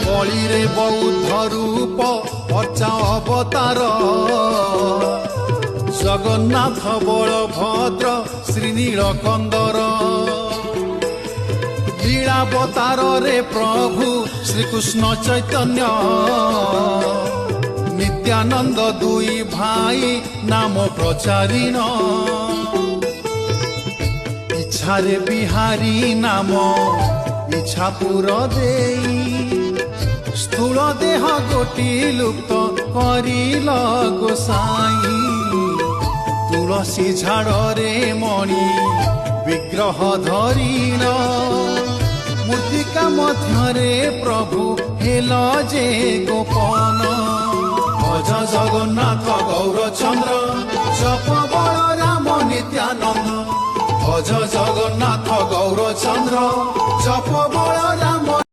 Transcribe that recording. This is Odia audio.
କଳିରେ ବୌଦ୍ଧ ରୂପ ଅର୍ଚା ଅବତାର ଜଗନ୍ନାଥ ବଳଭଦ୍ର ଶ୍ରୀନୀଳକନ୍ଦର ଲୀଳାବତାରରେ ପ୍ରଭୁ ଶ୍ରୀକୃଷ୍ଣ ଚୈତନ୍ୟ ନିତ୍ୟାନନ୍ଦ ଦୁଇ ଭାଇ ନାମ ପ୍ରଚାରିଣ ଇଚ୍ଛାରେ ବିହାରୀ ନାମ ଇଚ୍ଛାପୁର ଦେଇ ସ୍ଥୂଳ ଦେହ ଗୋଟି ଲୁପ୍ତ କରିଲ ଗୋସାଇ ତୁଳସୀ ଝାଡ଼ରେ ମଣି ବିଗ୍ରହ ଧରିଲ ମୂର୍ତ୍ତିକା ମଧ୍ୟରେ ପ୍ରଭୁ ହେଲ ଯେ ଗୋପନ ଭଜ ଜଗନ୍ନାଥ ଗୌରଚନ୍ଦ୍ର ଜପ ବଳରାମ ନିତ୍ୟାନନ୍ଦ ଭଜ ଜଗନ୍ନାଥ ଗୌରଚନ୍ଦ୍ର ଜପ ବଳରାମ